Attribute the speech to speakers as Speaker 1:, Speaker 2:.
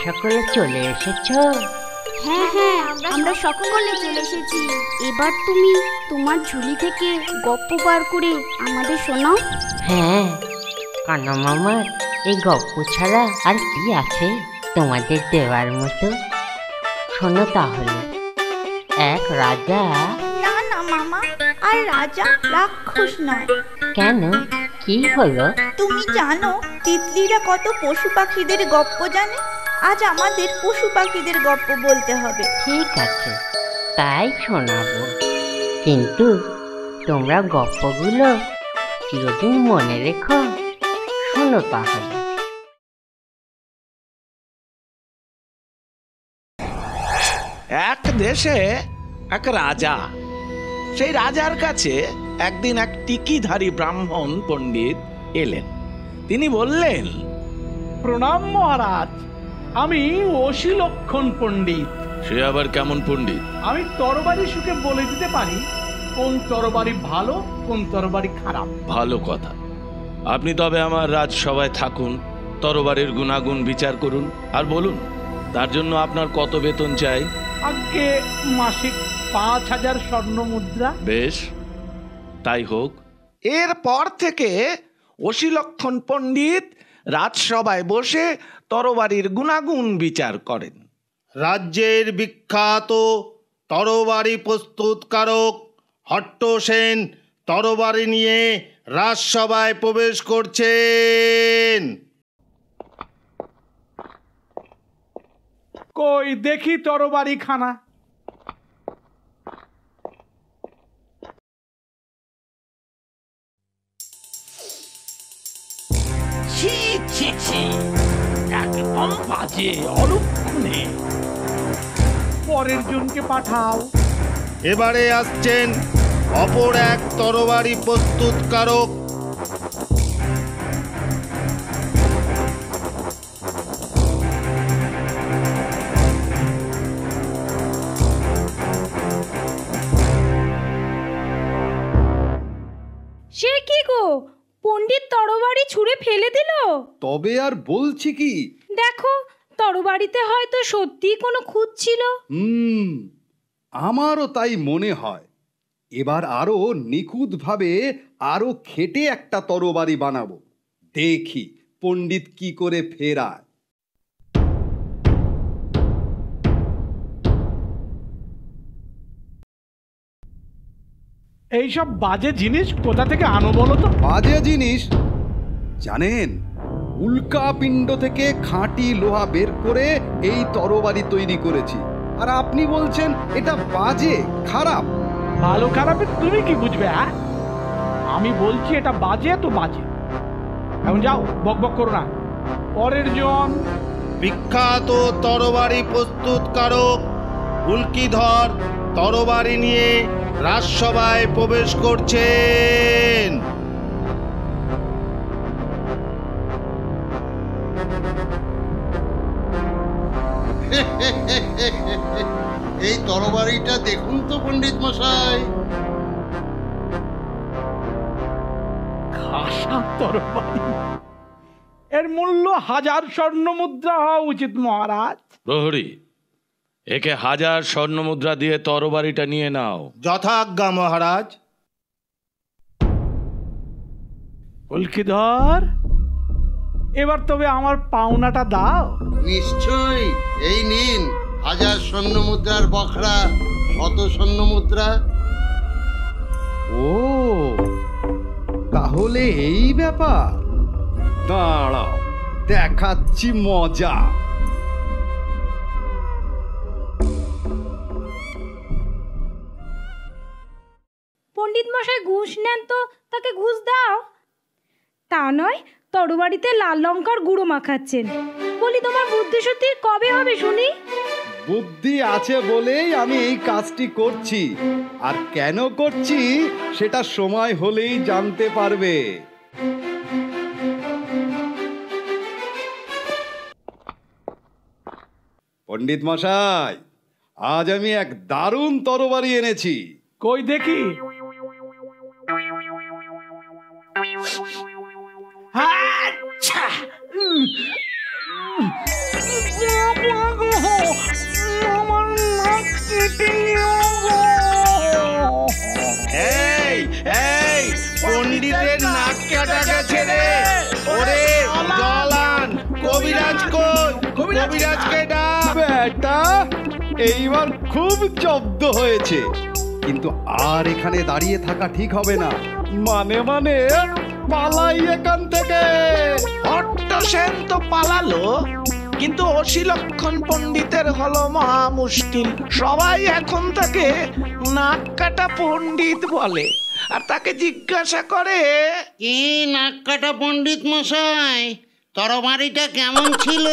Speaker 1: সকলে চলে এসেছো?
Speaker 2: হ্যাঁ হ্যাঁ, আমরা সকলে চলে এসেছি। এবার তুমি তোমার ঝুলি থেকে গপ্প বার করে আমাদের শোনাও।
Speaker 1: হ্যাঁ, কানা মামার এই গপ্প ছাড়া আর কি আছে তোমাদের দেওয়ার মতো? শোনো তাহলে। এক রাজা।
Speaker 3: না না মামা, আর রাজা রাক্ষস নয়।
Speaker 1: কেন, কি হলো?
Speaker 3: তুমি জানো তিতলিরা কত পশু পাখিদের গপ্প জানে? আজ আমাদের পশু পাখিদের গপ্প বলতে হবে।
Speaker 1: ঠিক আছে, তাই শোনাবো, কিন্তু তোমরা গপ্পগুলো চিরদিন মনে রেখো। শোনো তাহলে।
Speaker 4: এক দেশে এক রাজা। সেই রাজার কাছে একদিন এক টিকিধারী ব্রাহ্মণ পণ্ডিত এলেন। তিনি বললেন,
Speaker 5: প্রণাম মহারাজ, আমি অশিলক্ষণ পণ্ডিত।
Speaker 4: সে আবার কেমন পণ্ডিত?
Speaker 5: আমি তরবারি শুকে বলে দিতে পারি কোন তরবারি ভালো, কোন তরবারি খারাপ।
Speaker 4: ভালো কথা। আপনি তবে আমার রাজসভায় থাকুন, তরবারির গুণাগুণ বিচার করুন, আর বলুন তার জন্য আপনার কত বেতন চাই?
Speaker 5: আগে মাসিক ৫,০০০ স্বর্ণ মুদ্রা।
Speaker 4: বেশ, তাই হোক। এরপর থেকে অশিলক্ষণ পণ্ডিত রাজসভায় বসে তরবারির গুণাগুণ বিচার করেন।
Speaker 6: রাজ্যের বিখ্যাত তরবারি প্রস্তুতকারক হট্ট সেন তরবারি নিয়ে রাজসভায় প্রবেশ করছেন।
Speaker 5: কই দেখি তরবারি খানা।
Speaker 7: ছি ছি ছি, একদম বাজে, অলক্ষণে।
Speaker 5: পরের জনকে পাঠাও।
Speaker 6: এবারে আসছেন অপর এক তরবারি প্রস্তুতকারক।
Speaker 8: সে কি গো, পণ্ডিত তরবারি ছুঁড়ে ফেলে দিল।
Speaker 9: তবে আর বলছি কি,
Speaker 8: দেখো তরবারিতে হয়তো সত্যি কোনো খুঁত ছিল।
Speaker 9: আমারও তাই মনে হয়। এবার আরো নিখুঁতভাবে আরো খেটে একটা তরবারি বানাবো। দেখি পণ্ডিত কি করে ফেরায়।
Speaker 5: এইসব বাজে জিনিস কোথা থেকে আনো বলো তো?
Speaker 9: বাজে জিনিস জানেন, উল্কাপিণ্ড থেকে খাঁটি লোহা বের করে এই তরবারি তৈরি করেছি, আর আপনি বলছেন এটা বাজে, খারাপ।
Speaker 5: ভালো খারাপে তুমি কি বুঝবে? হ্যাঁ, আমি বলছি এটা বাজে তো বাজে। এখন যাও, বক বক করো না। পরের জন।
Speaker 6: বিখ্যাত তরবারি প্রস্তুতকারক উল্কিধর তরবারি নিয়ে রাজসভায় প্রবেশ করছেন।
Speaker 10: এই তরবারিটা দেখুন তো পণ্ডিত মশাই।
Speaker 5: খাসা তরবারি, এর মূল্য ১০০০ স্বর্ণ মুদ্রা হওয়া উচিত মহারাজ।
Speaker 4: প্রহরী, একে ১০০০ স্বর্ণ মুদ্রা দিয়ে তরবারিটা নিয়ে নাও।
Speaker 6: যথাজ্ঞা মহারাজ।
Speaker 5: উল্কিধর, এবার তবে আমার পাওনাটা দাও।
Speaker 10: নিশ্চয়ই, এই নিন ১০০০ স্বর্ণ মুদ্রার বখরা, ১০০ স্বর্ণ মুদ্রা।
Speaker 9: ও তাহলে এই ব্যাপার, দাঁড়াও দেখাচ্ছি মজা।
Speaker 8: পণ্ডিত মশাই ঘুষ নেন তো তাকে ঘুষ দাও। তা নয় তরবারিতে লাল লঙ্কার গুঁড়ো মাখাচ্ছেন। বলি তোমার বুদ্ধি সত্যি কবে হবে শুনি?
Speaker 9: বুদ্ধি আছে বলেই আমি এই কাজটি করছি, আর কেন করছি সেটা সময় হলেই জানতে পারবে। পণ্ডিত মশাই, আজ আমি এক দারুণ তরবারি এনেছি।
Speaker 5: কই দেখি।
Speaker 6: কবিরাজকে ডাক।
Speaker 9: বেটা এইবার খুব জব্দ হয়েছে, কিন্তু আর এখানে দাঁড়িয়ে থাকা ঠিক হবে না। মানে মানে পালাই এখান থেকে।
Speaker 7: হট্টসেন তো পালালো, কিন্তু অশিলক্ষণ পণ্ডিতের হলো মহা মুশকিল। সবাই এখন তাকে নাক কাটা পণ্ডিত বলে, আর তাকে জিজ্ঞাসা করে,
Speaker 10: কি নাক কাটা পণ্ডিত মশাই, তরবারিটা কেমন ছিল?